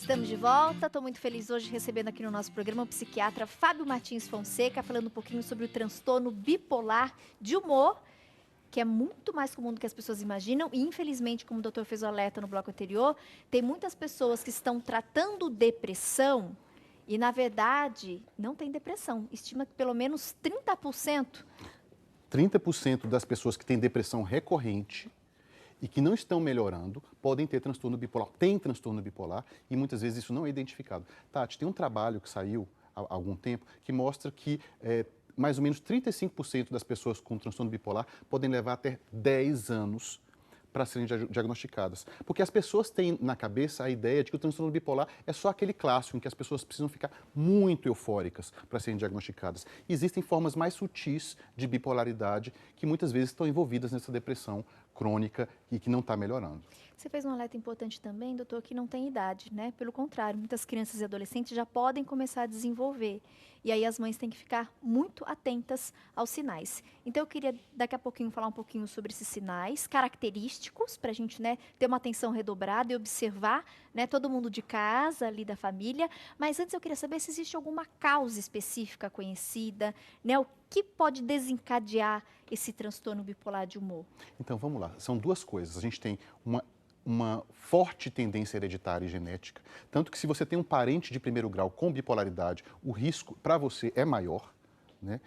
Estamos de volta, estou muito feliz hoje recebendo aqui no nosso programa o psiquiatra Fábio Martins Fonseca, falando um pouquinho sobre o transtorno bipolar de humor, que é muito mais comum do que as pessoas imaginam e, infelizmente, como o doutor fez o alerta no bloco anterior, tem muitas pessoas que estão tratando depressão e, na verdade, não tem depressão. Estima que pelo menos 30%. 30% das pessoas que têm depressão recorrente e que não estão melhorando podem ter transtorno bipolar, tem transtorno bipolar e muitas vezes isso não é identificado. Tati, tem um trabalho que saiu há algum tempo que mostra que mais ou menos 35% das pessoas com transtorno bipolar podem levar até 10 anos para serem diagnosticadas. Porque as pessoas têm na cabeça a ideia de que o transtorno bipolar é só aquele clássico em que as pessoas precisam ficar muito eufóricas para serem diagnosticadas. Existem formas mais sutis de bipolaridade que muitas vezes estão envolvidas nessa depressão crônica e que não está melhorando. Você fez um alerta importante também, doutor, que não tem idade, né? Pelo contrário, muitas crianças e adolescentes já podem começar a desenvolver. E aí as mães têm que ficar muito atentas aos sinais. Então eu queria daqui a pouquinho falar um pouquinho sobre esses sinais característicos, para a gente, né, ter uma atenção redobrada e observar, né, todo mundo de casa, ali da família. Mas antes eu queria saber se existe alguma causa específica conhecida, né? O que pode desencadear esse transtorno bipolar de humor? Então vamos lá, são duas coisas. A gente tem uma forte tendência hereditária e genética, tanto que se você tem um parente de primeiro grau com bipolaridade, o risco para você é maior, né?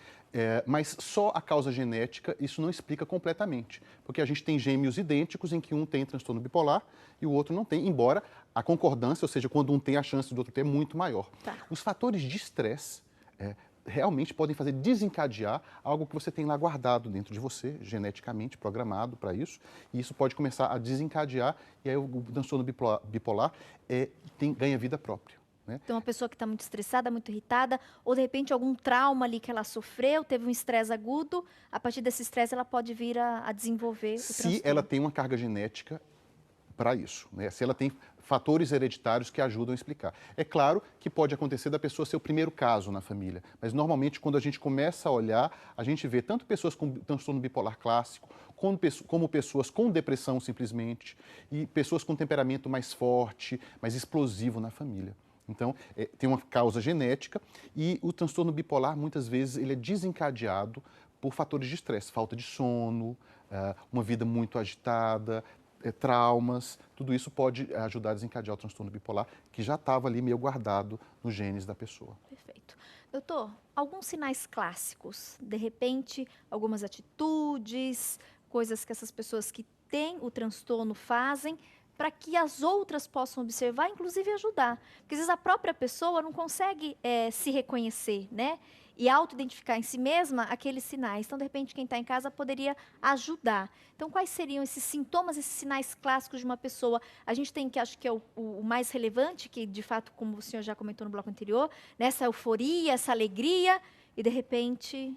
Mas só a causa genética isso não explica completamente, porque a gente tem gêmeos idênticos em que um tem transtorno bipolar e o outro não tem, embora a concordância, ou seja, quando um tem a chance do outro ter é muito maior. Tá. Os fatores de estresse realmente podem fazer desencadear algo que você tem lá guardado dentro de você, geneticamente programado para isso, e isso pode começar a desencadear, e aí o transtorno bipolar ganha vida própria. Né? Então, uma pessoa que está muito estressada, muito irritada, ou de repente algum trauma ali que ela sofreu, teve um estresse agudo, a partir desse estresse ela pode vir a desenvolver o Se transtorno. ela tem uma carga genética para isso, né? Se ela tem fatores hereditários que ajudam a explicar. É claro que pode acontecer da pessoa ser o primeiro caso na família, mas normalmente quando a gente começa a olhar, a gente vê tanto pessoas com transtorno bipolar clássico, como pessoas com depressão simplesmente, e pessoas com temperamento mais forte, mais explosivo na família. Então, tem uma causa genética e o transtorno bipolar, muitas vezes, ele é desencadeado por fatores de estresse, falta de sono, uma vida muito agitada, traumas, tudo isso pode ajudar a desencadear o transtorno bipolar, que já estava ali meio guardado nos genes da pessoa. Perfeito. Doutor, alguns sinais clássicos, de repente, algumas atitudes, coisas que essas pessoas que têm o transtorno fazem para que as outras possam observar, inclusive ajudar. Porque às vezes a própria pessoa não consegue se reconhecer, né? E auto-identificar em si mesma aqueles sinais. Então, de repente, quem está em casa poderia ajudar. Então, quais seriam esses sintomas, esses sinais clássicos de uma pessoa? A gente tem que, acho que é o mais relevante, que de fato, como o senhor já comentou no bloco anterior, né, essa euforia, essa alegria, e de repente,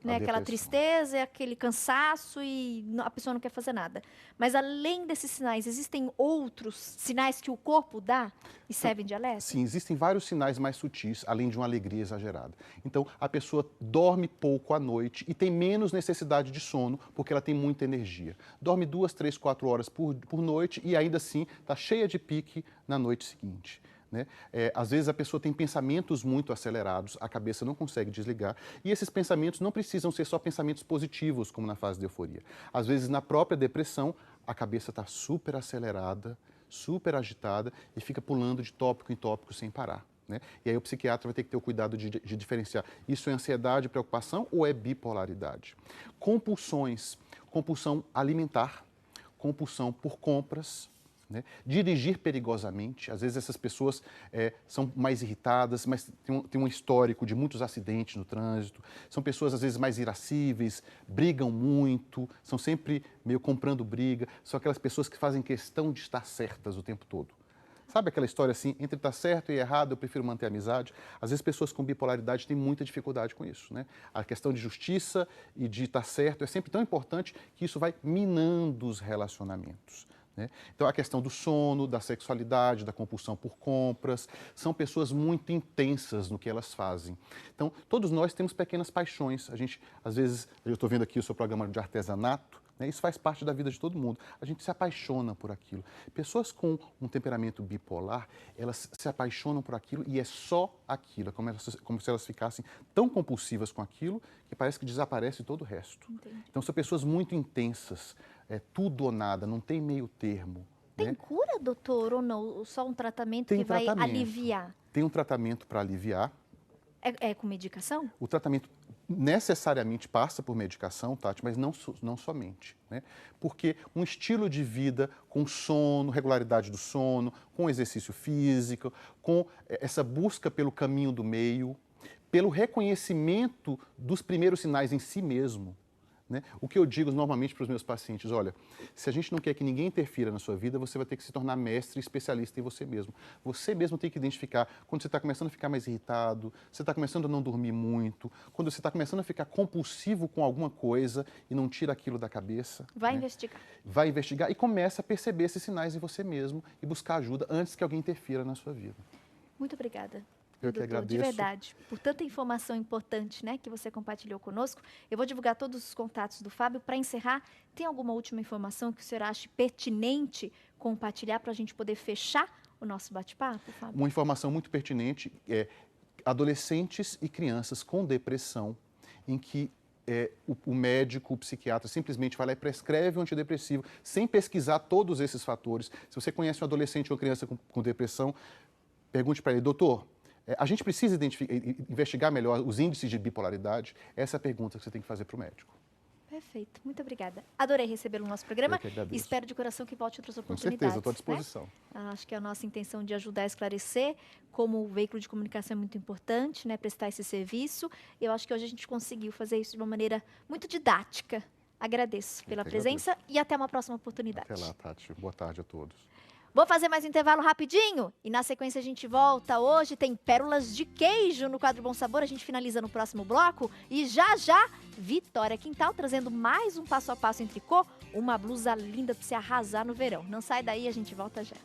né, aquela tristeza, aquele cansaço e a pessoa não quer fazer nada. Mas além desses sinais, existem outros sinais que o corpo dá e servem de alerta? Sim, existem vários sinais mais sutis, além de uma alegria exagerada. Então, a pessoa dorme pouco à noite e tem menos necessidade de sono, porque ela tem muita energia. Dorme 2, 3, 4 horas por noite e ainda assim está cheia de pique na noite seguinte. Né? Às vezes a pessoa tem pensamentos muito acelerados, a cabeça não consegue desligar, e esses pensamentos não precisam ser só pensamentos positivos, como na fase de euforia. Às vezes, na própria depressão, a cabeça está super acelerada, super agitada e fica pulando de tópico em tópico sem parar. Né? E aí o psiquiatra vai ter que ter o cuidado de diferenciar, isso é ansiedade, preocupação ou é bipolaridade? Compulsões, compulsão alimentar, compulsão por compras, né? Dirigir perigosamente, às vezes essas pessoas são mais irritadas, mas tem um histórico de muitos acidentes no trânsito, são pessoas às vezes mais irascíveis, brigam muito, são sempre meio comprando briga, são aquelas pessoas que fazem questão de estar certas o tempo todo. Sabe aquela história assim, entre estar certo e errado, eu prefiro manter a amizade? Às vezes pessoas com bipolaridade têm muita dificuldade com isso, né? A questão de justiça e de estar certo é sempre tão importante que isso vai minando os relacionamentos. Né? Então, a questão do sono, da sexualidade, da compulsão por compras, são pessoas muito intensas no que elas fazem. Então, todos nós temos pequenas paixões. A gente, às vezes, eu estou vendo aqui o seu programa de artesanato, né? Isso faz parte da vida de todo mundo. A gente se apaixona por aquilo. Pessoas com um temperamento bipolar, elas se apaixonam por aquilo e é só aquilo. É como se elas ficassem tão compulsivas com aquilo que parece que desaparece todo o resto. Entendi. Então são pessoas muito intensas, tudo ou nada, não tem meio termo. Tem Né? cura, doutor, ou não? Só um tratamento Tem que vai tratamento. aliviar? Tem um tratamento para aliviar. É com medicação? O tratamento necessariamente passa por medicação, Tati, mas não somente. Né? Porque um estilo de vida com sono, regularidade do sono, com exercício físico, com essa busca pelo caminho do meio, pelo reconhecimento dos primeiros sinais em si mesmo. Né? O que eu digo normalmente para os meus pacientes, olha, se a gente não quer que ninguém interfira na sua vida, você vai ter que se tornar mestre e especialista em você mesmo. Você mesmo tem que identificar quando você está começando a ficar mais irritado, você está começando a não dormir muito, quando você está começando a ficar compulsivo com alguma coisa e não tira aquilo da cabeça. Vai né? investigar. Vai investigar e começa a perceber esses sinais em você mesmo e buscar ajuda antes que alguém interfira na sua vida. Muito obrigada. Eu que Doutor, de agradeço. verdade, por tanta informação importante, né, que você compartilhou conosco. Eu vou divulgar todos os contatos do Fábio. Para encerrar, tem alguma última informação que o senhor ache pertinente compartilhar para a gente poder fechar o nosso bate-papo, Fábio? Uma informação muito pertinente é adolescentes e crianças com depressão, em que o médico, o psiquiatra simplesmente vai lá e prescreve um antidepressivo, sem pesquisar todos esses fatores. Se você conhece um adolescente ou criança com depressão, pergunte para ele, doutor, a gente precisa investigar melhor os índices de bipolaridade? Essa é a pergunta que você tem que fazer para o médico. Perfeito, muito obrigada. Adorei recebê-lo no nosso programa. Eu que agradeço. Espero de coração que volte outras Com oportunidades. certeza, estou à disposição. Né? Acho que a nossa intenção de ajudar a esclarecer, como o veículo de comunicação é muito importante, né, prestar esse serviço. Eu acho que hoje a gente conseguiu fazer isso de uma maneira muito didática. Agradeço pela presença e até uma próxima oportunidade. Até lá, Tati. Boa tarde a todos. Vou fazer mais um intervalo rapidinho e na sequência a gente volta. Hoje tem pérolas de queijo no quadro Bom Sabor. A gente finaliza no próximo bloco e já Vitória Quintal trazendo mais um passo a passo em tricô, uma blusa linda para você arrasar no verão. Não sai daí, a gente volta já.